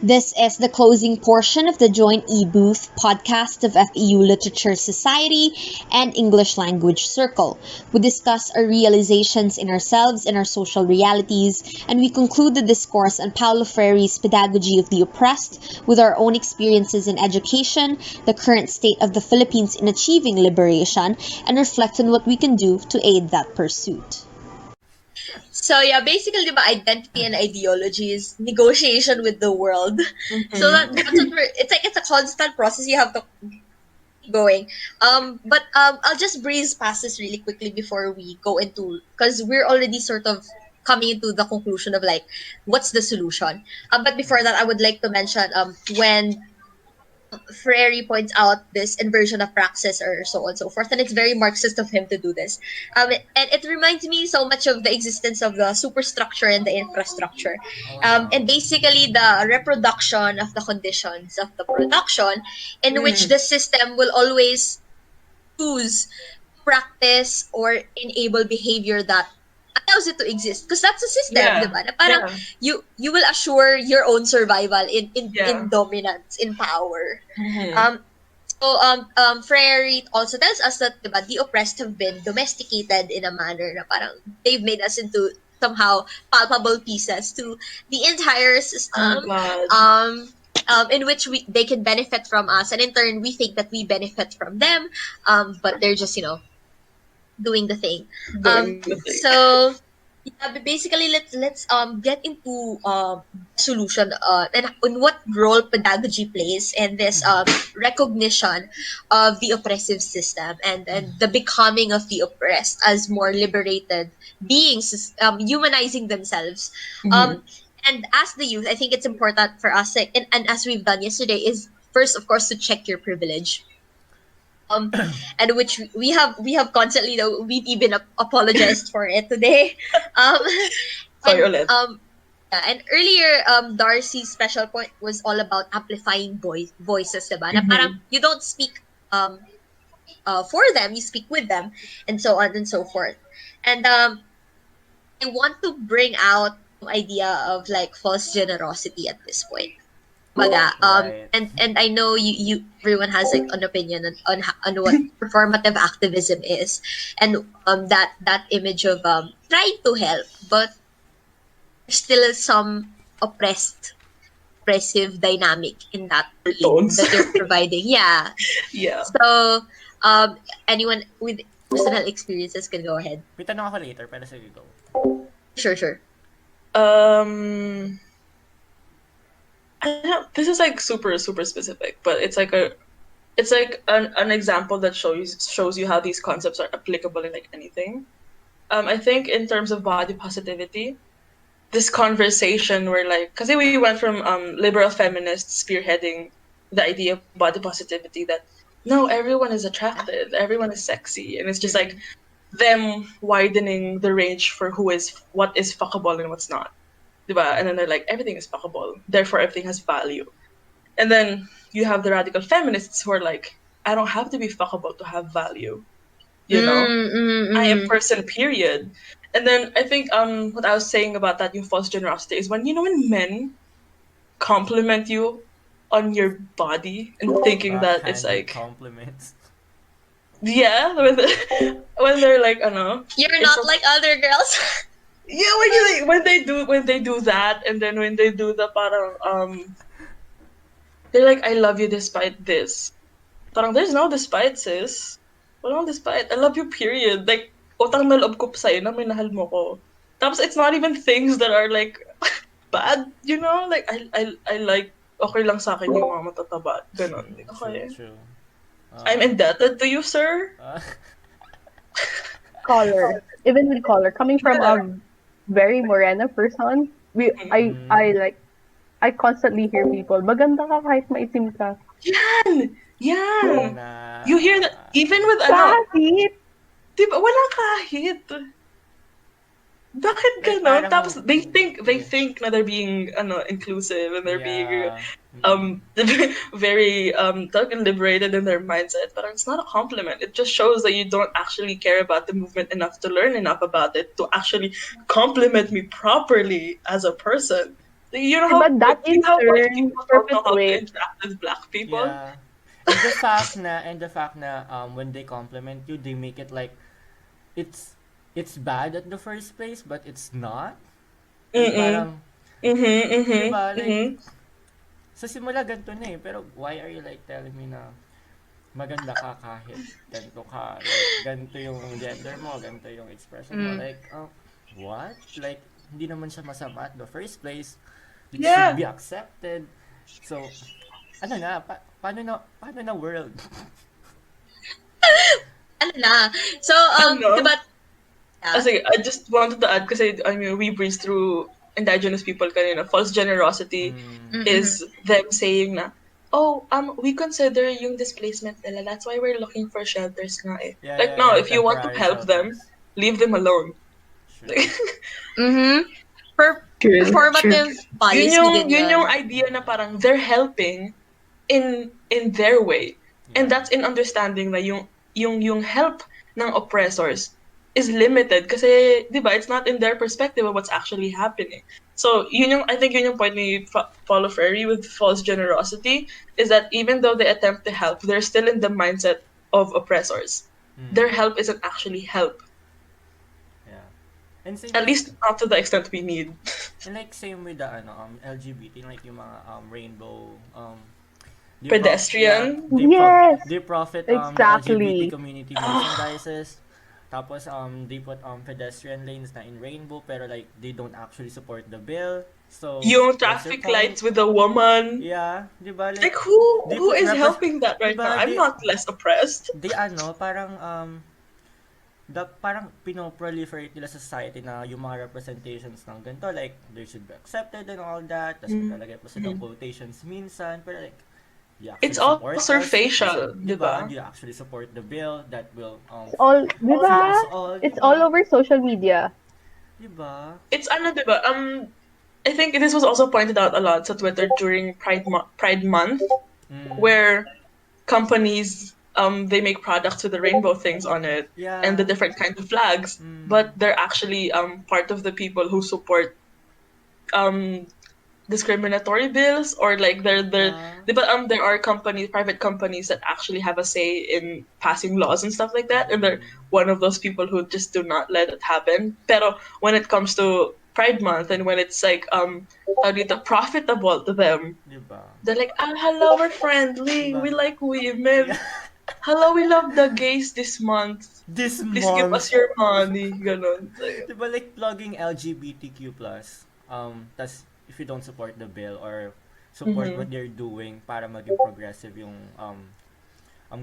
This is the closing portion of the joint e-booth podcast of FEU Literature Society and English Language Circle. We discuss our realizations in ourselves and our social realities, and we conclude the discourse on Paolo Freire's Pedagogy of the Oppressed with our own experiences in education, the current state of the Philippines in achieving liberation, and reflect on what we can do to aid that pursuit. So yeah, basically, diba, identity and ideology is negotiation with the world. So that's what it's a constant process. You have to keep going. But I'll just breeze past this really quickly before we go into, because we're already sort of coming into the conclusion of like what's the solution. But before that, I would like to mention when Freire points out this inversion of praxis or so on and so forth, and it's very Marxist of him to do this. And it reminds me so much of the existence of the superstructure and the infrastructure, and basically the reproduction of the conditions of the production, in which the system will always choose, practice, or enable behavior that allows it to exist, because that's a system, diba? Na parang you will assure your own survival in dominance, in power. Freire also tells us that, diba, the oppressed have been domesticated in a manner na parang they've made us into somehow palpable pieces to the entire system, in which they can benefit from us, and in turn we think that we benefit from them, but they're just doing the thing. So yeah, but basically let's get into solution and on what role pedagogy plays in this recognition of the oppressive system and the becoming of the oppressed as more liberated beings, humanizing themselves. And as the youth, I think it's important for us, like, and as we've done yesterday, is first, of course, to check your privilege. And which we have constantly, we've even apologized for it today. Sorry and, ulit. Yeah, and earlier, Dahrcy's special point was all about amplifying voices, diba? Na parang you don't speak for them, you speak with them, and so on and so forth. And I want to bring out the idea of like false generosity at this point. Right. And I know you everyone has like an opinion on what performative activism is, and that image of trying to help, but there's still some oppressive dynamic in that aid that you're providing. Yeah. So anyone with personal experiences can go ahead. May tanong ako later, pero sige, go. Sure. This is like super specific, but it's like an example that shows you how these concepts are applicable in like anything. I think in terms of body positivity, this conversation where like, because we went from liberal feminists spearheading the idea of body positivity that no, everyone is attractive, everyone is sexy, and it's just like them widening the range for what is fuckable and what's not. Diba? And then they're like, everything is fuckable, therefore everything has value. And then you have the radical feminists who are like, I don't have to be fuckable to have value. You know? I am person, period. And then I think what I was saying about that, yung false generosity, is when men compliment you on your body and thinking that it's like compliments. Yeah, when they're like, you're not like other girls. Yeah, when they do that, and then when they do the parang they're like, I love you despite this. Parang there's no despite, sis. Walang despite. I love you, period. Like, utang na loob ko sa'yo na minahal mo ko. Tapos it's not even things that are like bad, Like I like, okay lang sa akin yung mga matataba. Ganon. Okay. True. I'm indebted to you, sir. Color. Even with color. Coming from a very morena person, I constantly hear people, maganda ka kahit maitim ka. Yan! You hear that even with kahit. Diba, walang kahit. Bakit ganon? Tapos they think na they're being inclusive and they're being very liberated in their mindset, but it's not a compliment. It just shows that you don't actually care about the movement enough to learn enough about it to actually compliment me properly as a person. You know how But that in white turn people don't know how to perpetuates. interact with black people? Yeah. And the fact na when they compliment you, they make it like it's bad at the first place, but it's not. Like Mm-mm. parang, Mm-hmm, 'di mm-hmm, ba? Like mm-hmm. sa simula ganito na eh, pero why are you like telling me na maganda ka kahit ganito ka, like ganito yung gender mo, ganito yung expression mo, Mm. like what? Like hindi naman siya masama at the first place. It should Yeah. be accepted. So ano na, paano na world? Ano na? So, Ano? diba, yeah. Sige, I just wanted to add kasi I mean we breezed through indigenous people kanina. False generosity Mm, is them saying na, oh, we consider yung displacement nila. That's why we're looking for shelters nga eh. yeah, Like yeah, no, yeah, if you want to temporary help them, shelters. leave them alone. Sure. Performative policy din Yun yun. yung idea na parang they're helping in their way. And Yeah. that's in understanding na yung help ng oppressors is limited kasi 'di ba it's not in their perspective of what's actually happening. So I think yun yung point ni Paolo Freire with false generosity is that even though they attempt to help, they're still in the mindset of oppressors. Their help isn't actually help, Yeah. And same at least not to the extent we need. and like same with the LGBT, like yung mga rainbow Pedestrian. Yes, they profit the LGBT exactly. community merchandises. Tapos they put pedestrian lanes na in rainbow pero like they don't actually support the bill. So Yung what's your traffic point? lights with a woman. Yeah, 'di ba? Like they who put is helping that right diba, now? I'm not less oppressed. they parang parang pinoproliferate nila sa society na yung mga representations ng ganito, like they should be accepted and all that. Tapos maglalagay pa silang quotations minsan, pero like you actually It's all support us, surfacial, diba? diba? You actually support the bill that will It's all, di see ba? us all, It's diba? all over social media. Diba? It's ano, diba? I think this was also pointed out a lot sa Twitter during Pride Month, where companies they make products with the rainbow things on it Yeah. and the different kinds of flags, but they're actually part of the people who support discriminatory bills or like but there are private companies that actually have a say in passing laws and stuff like that, and they're one of those people who just do not let it happen. Pero when it comes to Pride Month and when it's like profitable to them, Diba? they're like, hello, we're friendly, Diba? we like women. Yeah. Hello, we love the gays this month. This Please give month. us your money. Ganon. Diba like plugging LGBTQ+, tas if you don't support the bill or support what they're doing para maging progressive yung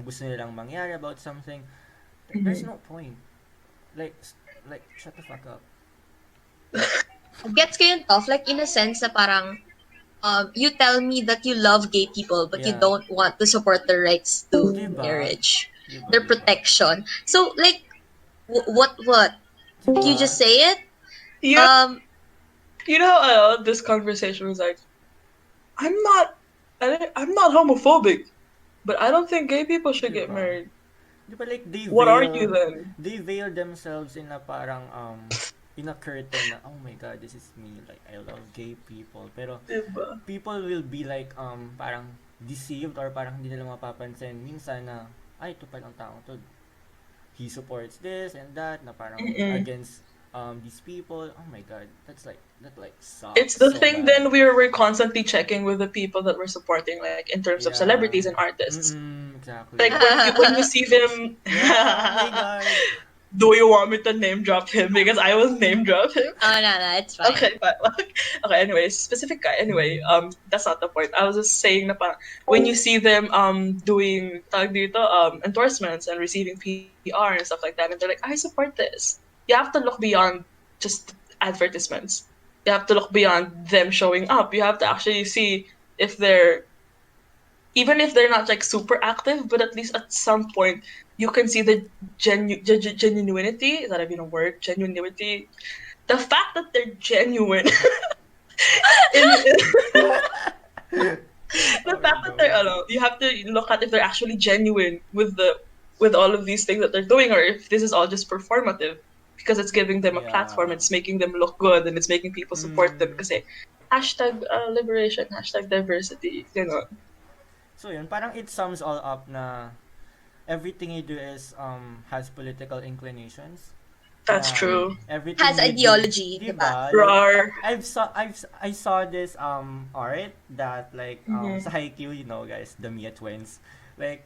gusto nilang mangyari about something, there's no point. Like shut the fuck up. Gets ko yun tough, like in a sense na parang you tell me that you love gay people but you Yeah. don't want to support their rights to Diba? marriage, Diba, their diba? protection. So like what Diba? you just say it? Yeah. You know how this conversation was like, I'm not homophobic, but I don't think gay people should get Diba? married. Diba like What are you then? They veil themselves in a parang in a curtain na, oh my god, this is me, like I love gay people. Pero Diba? people will be like parang deceived or parang hindi nila mapapansin minsan na ay ito palang tao to, he supports this and that na parang against these people. Oh my god, that sucks. It's the so thing bad. then we're constantly checking with the people that we're supporting, like in terms of Yeah. celebrities and artists. Exactly. Like when you see them, yeah, oh my god. do you want me to name drop him? Because I will name drop him. Oh no, it's fine. Okay, but okay. Anyways, specific guy. Anyway, that's not the point. I was just saying na parang when you see them doing endorsements and receiving PR and stuff like that, and they're like, I support this. You have to look beyond just advertisements. You have to look beyond them showing up. You have to actually see if they're even if they're not like super active, but at least at some point you can see the genuinity. Is that even a word? Genuinity. The fact that they're genuine. The fact that they're you have to look at if they're actually genuine with all of these things that they're doing, or if this is all just performative because it's giving them a platform, it's making them look good, and it's making people support them. Because hashtag liberation, hashtag diversity, you know. So yun, parang it sums all up na everything you do is has political inclinations. That's Na true. everything Has you do, ideology, di diba? ba? Like Roar. I saw this art that like Mhm. sa Haikyuu, you know guys, the Mia twins. Like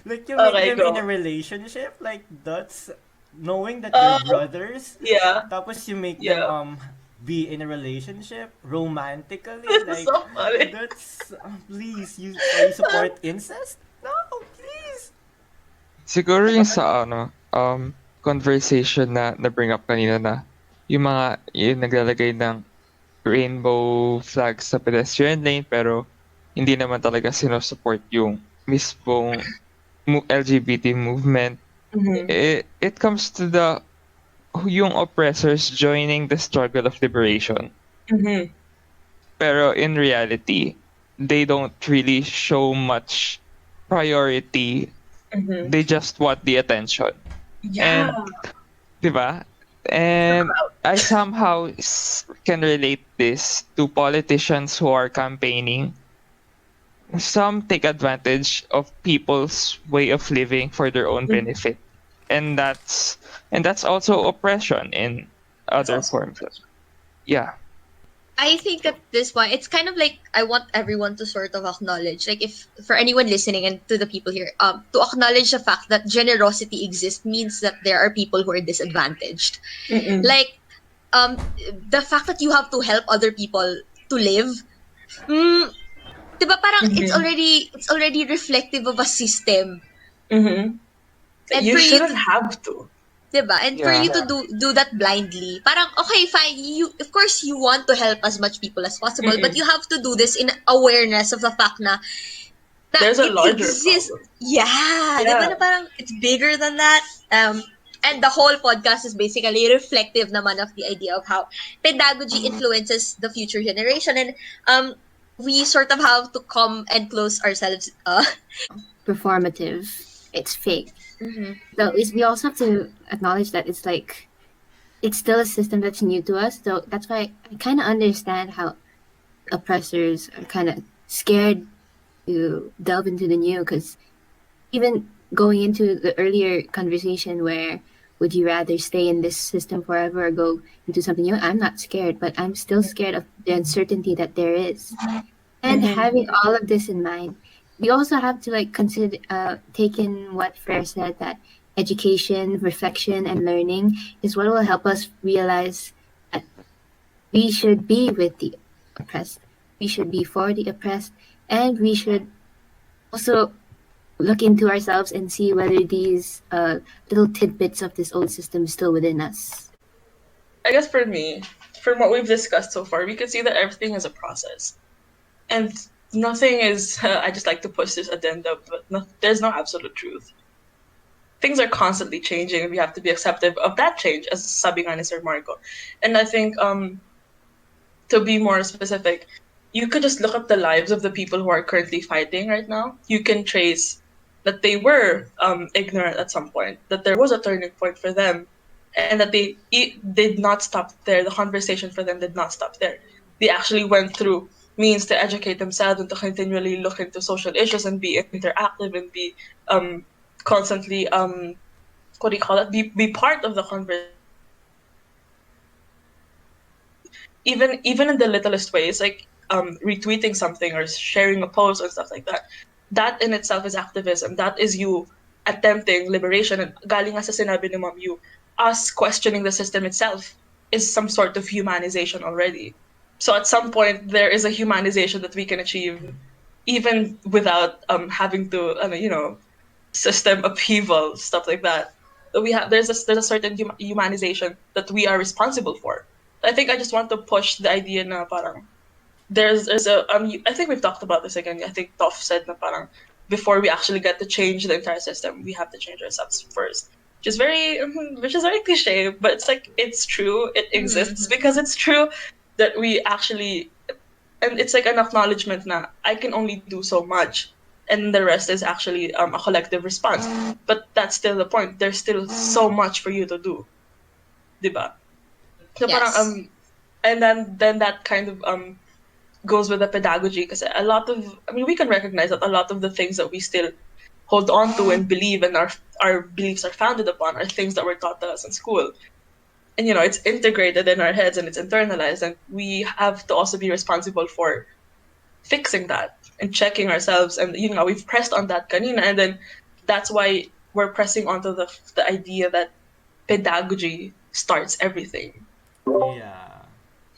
like you make Okay, them in a go. relationship, like that's knowing that you're Uh, brothers, yeah, tapos you make them yeah. be in a relationship romantically, like So funny. that's you support incest? No, please. Siguro yung sa conversation na bring up kanina na yung naglalagay ng rainbow flags sa pedestrian lane pero hindi naman talaga sinusupport yung mismong LGBT movement. Mm-hmm. It comes to yung oppressors joining the struggle of liberation. Mm-hmm. Pero in reality, they don't really show much priority. Mm-hmm. They just want the attention. Yeah. And, di ba? And I somehow can relate this to politicians who are campaigning. Some take advantage of people's way of living for their own Mhm. benefit. And that's also oppression in That's other also forms. Yeah. I think at this point, it's kind of like I want everyone to sort of acknowledge, like if for anyone listening and to the people here, to acknowledge the fact that generosity exists means that there are people who are disadvantaged. Mm-mm. Like, the fact that you have to help other people to live, diba parang Mhm. it's already reflective of a system. Mm-hmm. And You for you shouldn't to, have to. diba? And for Yeah. you to do that blindly, parang okay, fine. You of course you want to help as much people as possible, but Mm-mm. you have to do this in awareness of the fact na There's a it larger exists. problem. Yeah, diba Yeah. na parang it's bigger than that. And the whole podcast is basically reflective naman of the idea of how pedagogy influences the future generation, and we sort of have to come and close ourselves. Performative. It's fake. Mhm. So we also have to acknowledge that it's like it's still a system that's new to us. So that's why I kind of understand how oppressors are kind of scared to delve into the new, because even going into the earlier conversation where would you rather stay in this system forever or go into something new, I'm not scared, but I'm still scared of the uncertainty that there is. And Mhm. having all of this in mind, we also have to like consider take in what Freire said, that education, reflection, and learning is what will help us realize that we should be with the oppressed, we should be for the oppressed, and we should also look into ourselves and see whether these little tidbits of this old system is still within us. I guess for me, from what we've discussed so far, we can see that everything is a process. And nothing is, I just like to push this addendum, but there's no absolute truth. Things are constantly changing, and we have to be accepting of that change, as sabi nga ni Sir Marko. And I think, to be more specific, you could just look at the lives of the people who are currently fighting right now. You can trace that they were ignorant at some point, that there was a turning point for them, and that they did not stop there. The conversation for them did not stop there. They actually went through means to educate themselves and to continually look into social issues and be interactive and be constantly what do you call it? Be part of the conversation. Even in the littlest ways, like retweeting something or sharing a post or stuff like that. That in itself is activism. That is you attempting liberation. And galing nga sa sinabi ni Mom, us questioning the system itself is some sort of humanization already. So at some point, there is a humanization that we can achieve even without having to, system upheaval, stuff like that. There's a certain humanization that we are responsible for. I think I just want to push the idea na parang there's a I think we've talked about this again. I think Toff said na parang before we actually get to change the entire system, we have to change ourselves first. Which is very cliche, but it's like it's true. It exists because it's true that we actually, and it's like an acknowledgement na I can only do so much, and the rest is actually a collective response. But that's still the point. There's still so much for you to do, diba? So Yes. parang And then that kind of goes with the pedagogy, because we can recognize that a lot of the things that we still hold on to and believe, and our beliefs are founded upon, are things that were taught to us in school. And it's integrated in our heads and it's internalized, and we have to also be responsible for fixing that and checking ourselves. And we've pressed on that kanina, and then that's why we're pressing onto the idea that pedagogy starts everything. Yeah.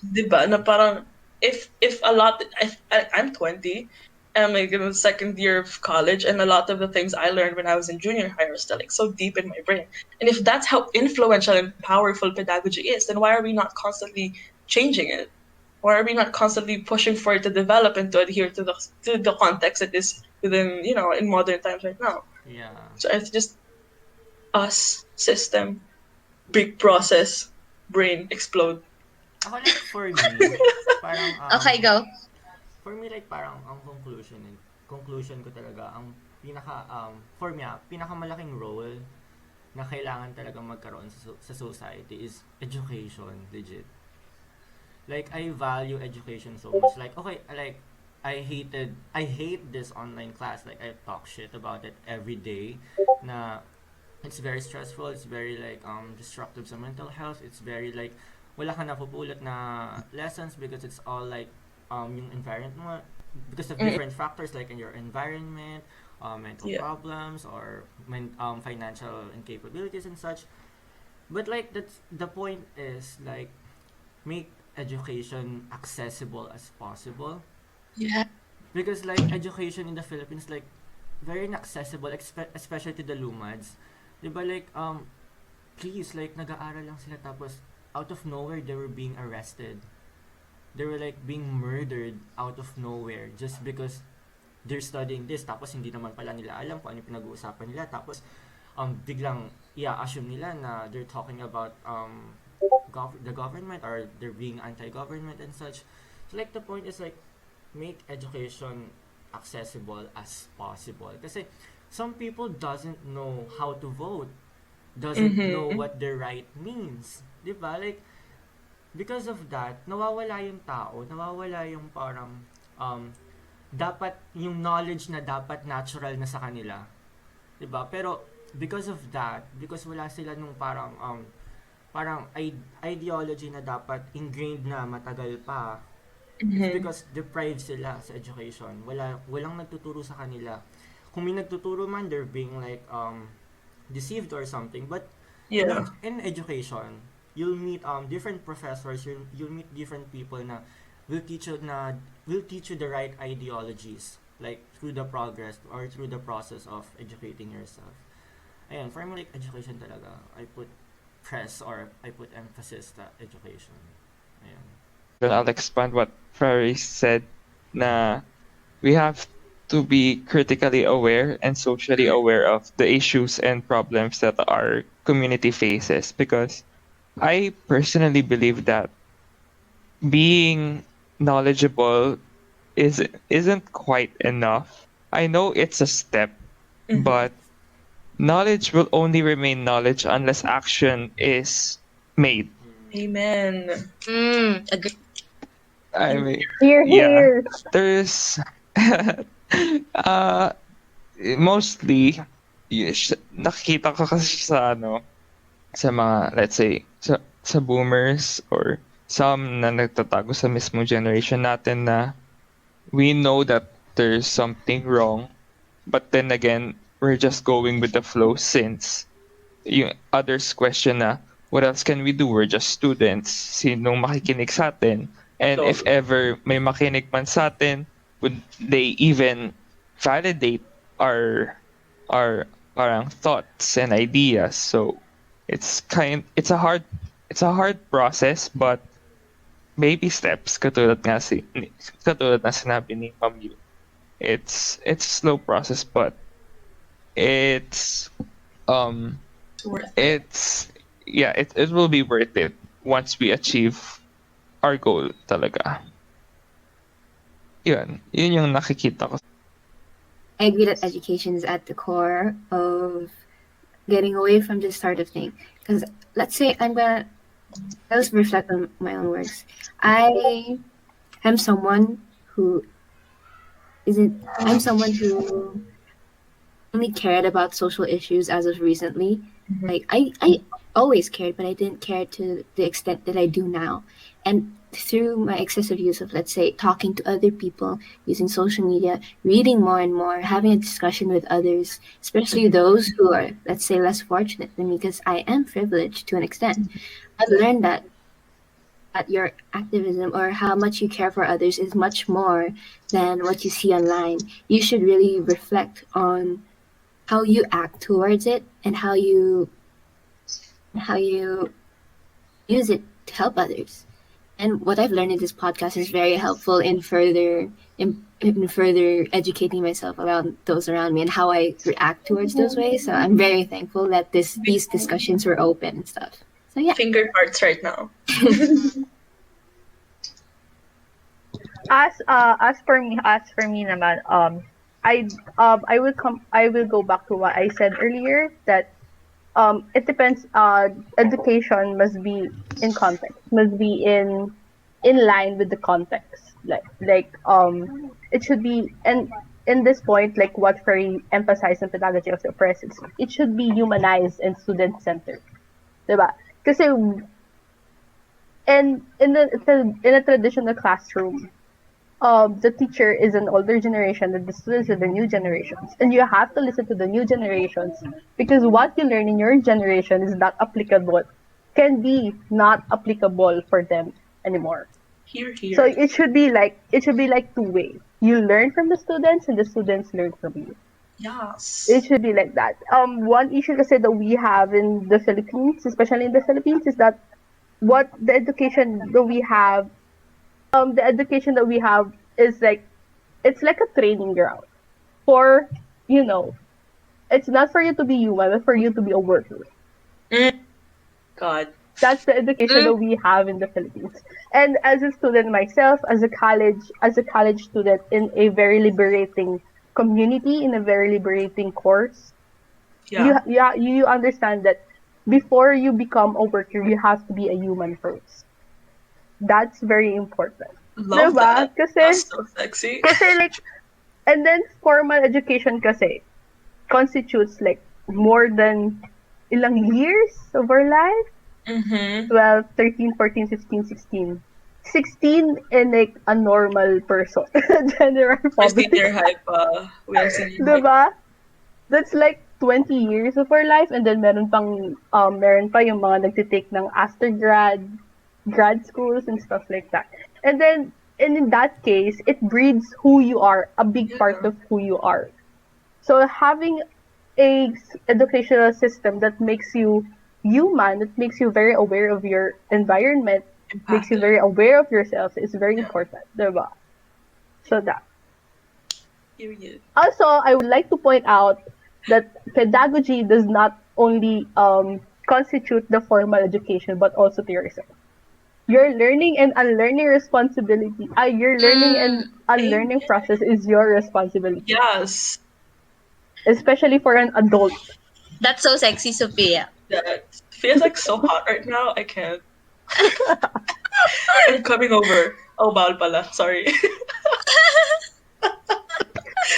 Diba? Na parang if I'm 20, I'm like in the second year of college, and a lot of the things I learned when I was in junior high are still like so deep in my brain. And if that's how influential and powerful pedagogy is, then why are we not constantly changing it? Why are we not constantly pushing for it to develop and to adhere to the context it is within, in modern times right now? Yeah. So it's just us, system, big process, brain explode. Ako like for me, parang Okay, go. for me like parang ang conclusion ko talaga ang for me pinakamalaking role na kailangan talagang magkaroon sa society is education, legit. Like I value education so much. Like okay, like I hate this online class. Like I talk shit about it every day. Na it's very stressful. It's very like destructive sa mental health. It's very like wala ka napupulot na lessons because it's all like yung environment mo because of different factors like in your environment, mental problems or financial incapabilities and such. But like that's the point is like make education accessible as possible. Yeah. Because like education in the Philippines like very inaccessible especially to the lumads. 'Di ba like please like nag-aaral lang sila tapos out of nowhere they were being arrested. They were like being murdered out of nowhere just because they're studying this tapos hindi naman pala nila alam kung ano yung pinag-uusapan nila tapos biglang assume nila na they're talking about the government or they're being anti-government and such. So like the point is like make education accessible as possible kasi some people doesn't know how to vote, doesn't know what their right means, 'di ba? Like because of that nawawala yung tao, nawawala yung parang dapat yung knowledge na dapat natural na sa kanila, 'di ba? Pero because of that, because wala sila nung parang ideology na dapat ingrained na matagal pa, it's because deprived sila sa education. Walang nagtuturo sa kanila. Kung may nagtuturo man, they're being like deceived or something. But in education, you'll meet different professors, you'll meet different people na will teach you the right ideologies like through the progress or through the process of educating yourself. Ayan, for me like education talaga, I put emphasis sa education. Ayan. Then I'll expand what Freire said na we have to be critically aware and socially aware of the issues and problems that our community faces, because I personally believe that being knowledgeable isn't quite enough. I know it's a step, but knowledge will only remain knowledge unless action is made. Amen. Agree. I mean, Here. there's mostly nakikita ko kasi sa sa mga, let's say, sa boomers or some na nagtatago sa mismo generation natin na we know that there's something wrong, but then again we're just going with the flow since yung others question na what else can we do, we're just students, sinong makikinig sa atin, and if ever may makinig man sa atin, would they even validate our parang thoughts and ideas? So it's a hard process, but baby steps, katulad na sinabi ni Ma'am Yu. It's a slow process, but it's worth it. it will be worth it once we achieve our goal talaga. Yun yung nakikita ko. I agree that education is at the core of getting away from this sort of thing. Because let's say I'm gonna I'll just reflect on my own words. I am someone who isn't. I'm someone who only cared about social issues as of recently. Like I always cared, but I didn't care to the extent that I do now. And through my excessive use of, let's say, talking to other people, using social media, reading more and more, having a discussion with others, especially those who are, let's say, less fortunate than me, because I am privileged to an extent, I've learned that your activism or how much you care for others is much more than what you see online. You should really reflect on how you act towards it and how you use it to help others. And what I've learned in this podcast is very helpful in further educating myself around those around me and how I react towards those ways. So I'm very thankful that these discussions were open and stuff. So yeah. Finger hearts right now. As for me naman, I will go back to what I said earlier, that it depends. Education must be in context, must be in line with the context. It should be, and in this point, like what Frey emphasized in Pedagogy of the Oppressors, it should be humanized and student centered, diba? Kasi in a traditional classroom, the teacher is an older generation and the students are the new generations. And you have to listen to the new generations because what you learn in your generation is not applicable, can be not applicable for them anymore. Here, here. So it should be like two-way. You learn from the students and the students learn from you. Yes. It should be like that. One issue kasi that we have in the Philippines, especially in the Philippines, is that what the education that we have is like, it's like a training ground for, it's not for you to be human, but for you to be a worker. God. That's the education that we have in the Philippines. And as a student myself, as a college student in a very liberating community, in a very liberating course, you understand that before you become a worker, you have to be a human first. That's very important. Love Diba? that. That's so sexy. Kasi like, and then formal education kasi constitutes like more than ilang years of our life? 12, 13, 14, 15, 16. 16 in like a normal person. General public. Senior high pa. We are senior high. Diba? That's like 20 years of our life, and then meron pa yung mga nagtitake ng after grad schools and stuff like that. And in that case, it breeds who you are, a big part of who you are. So having a educational system that makes you human, that makes you very aware of your environment, makes you very aware of yourself, is very important, diba? So that. Also, I would like to point out that pedagogy does not only constitute the formal education, but also to yourself. Your learning and unlearning responsibility, your learning and unlearning process is your responsibility. Yes. Especially for an adult. That's so sexy, Sophia. That feels like so hot right now. I can't. I'm coming over. Oh, bawal pala. Sorry.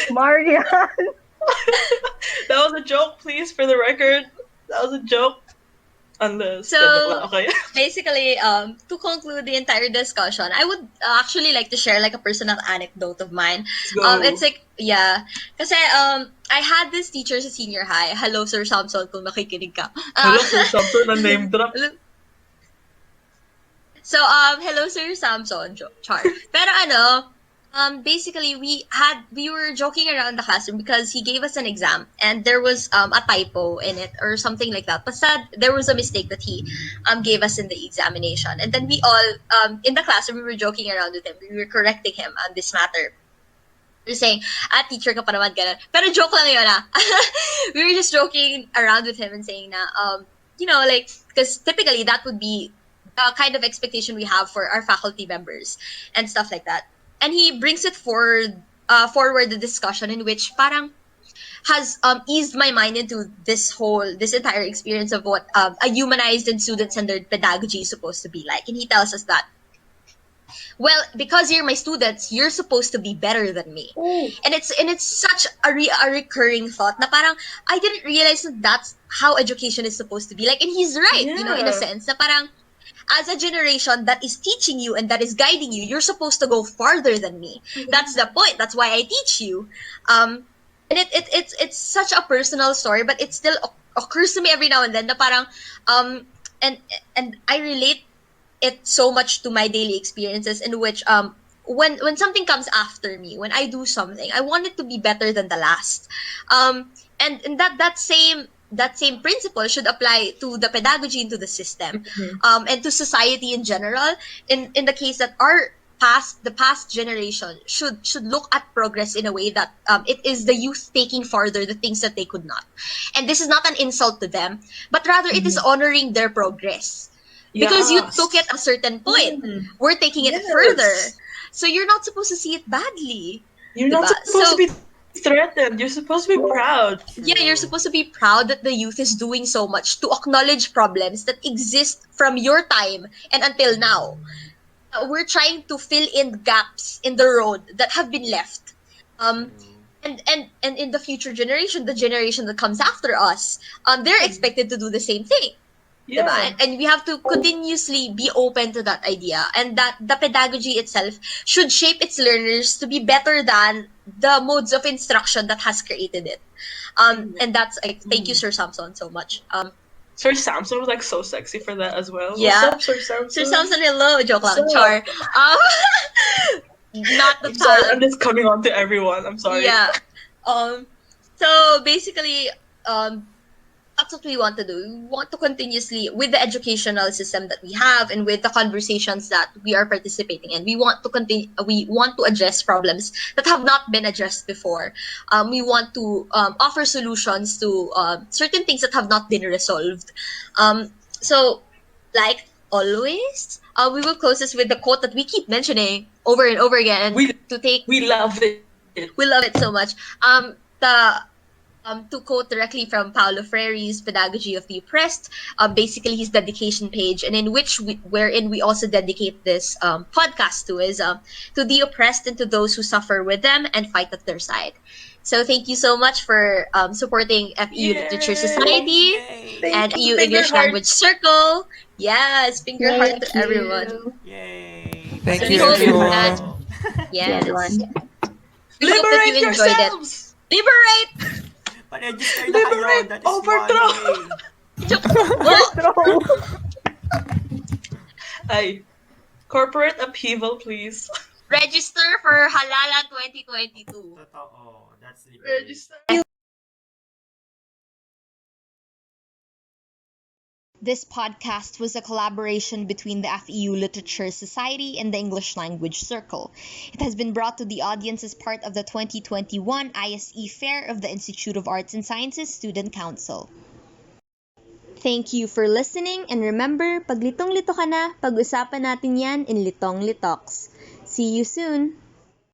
Marian! That was a joke, please, for the record. That was a joke. Unless. So, okay. basically, to conclude the entire discussion, I would actually like to share like a personal anecdote of mine. It's like, kasi I had this teacher sa senior high. Hello, Sir Samson, kung nakikinig ka. Hello, Sir Samson, na name drop. So, hello, Sir Samson, Char. Pero basically, we were joking around the classroom because he gave us an exam and there was a typo in it or something like that. But there was a mistake that he gave us in the examination. And then we all, in the classroom, we were joking around with him. We were correcting him on this matter. We were saying, teacher ka pa naman, ganun. Pero joke lang yun, We were just joking around with him and saying na, like, because typically that would be the kind of expectation we have for our faculty members and stuff like that. And he brings it forward the discussion in which parang has eased my mind into this entire experience of what a humanized and student-centered pedagogy is supposed to be like. And he tells us that, well, because you're my students, you're supposed to be better than me. And it's such a recurring thought na parang I didn't realize that that's how education is supposed to be like. And he's right, you know, in a sense na parang as a generation that is teaching you and that is guiding you, you're supposed to go farther than me. That's the point. That's why I teach you. And it's such a personal story, but it still occurs to me every now and then na parang and I relate it so much to my daily experiences, in which when something comes after me, when I do something, I want it to be better than the last. And that same principle should apply to the pedagogy and to the system, and to society in general. In the case that the past generation should look at progress in a way that it is the youth taking farther the things that they could not. And this is not an insult to them, but rather it is honoring their progress. Because you took it a certain point. We're taking it further. So you're not supposed to see it badly. You're not supposed to be threatened. You're supposed to be proud. Yeah, you're supposed to be proud that the youth is doing so much to acknowledge problems that exist from your time and until now. We're trying to fill in gaps in the road that have been left. And in the future generation, the generation that comes after us, they're expected to do the same thing. Yeah. Diba? And we have to continuously be open to that idea, and that the pedagogy itself should shape its learners to be better than the modes of instruction that has created it. And that's thank you, Sir Samson, so much. Sir Samson was like so sexy for that as well. Yeah. What's up, Sir Samson? Sir Samson, hello. Joke lang, What's char. up? Not the I'm sorry, time. I'm just coming on to everyone. I'm sorry. Yeah. So basically, that's what we want to do. We want to continuously, with the educational system that we have and with the conversations that we are participating in, we want to continue. We want to address problems that have not been addressed before. We want to offer solutions to certain things that have not been resolved. So, like always, we will close this with the quote that we keep mentioning over and over again. We love it. We love it so much. To quote directly from Paolo Freire's Pedagogy of the Oppressed, basically his dedication page, and wherein we also dedicate this podcast to, is to the oppressed and to those who suffer with them and fight at their side. So thank you so much for supporting FEU Literature Society and FEU English Language Circle. Yes, finger heart to everyone. Yay! Thank So you, we hope everyone. that yes, everyone. we hope that you Liberate enjoyed yourselves! it. Liberate. Pa-register na kayo. Liberate! That is Overthrow! one way. Ay, corporate upheaval, please. Register for Halala 2022. Totoo. That's liberation. Register. This podcast was a collaboration between the FEU Literature Society and the English Language Circle. It has been brought to the audience as part of the 2021 ISE Fair of the Institute of Arts and Sciences Student Council. Thank you for listening, and remember, pag litong-lito ka na, pag-usapan natin yan in Litong Litalks. See you soon!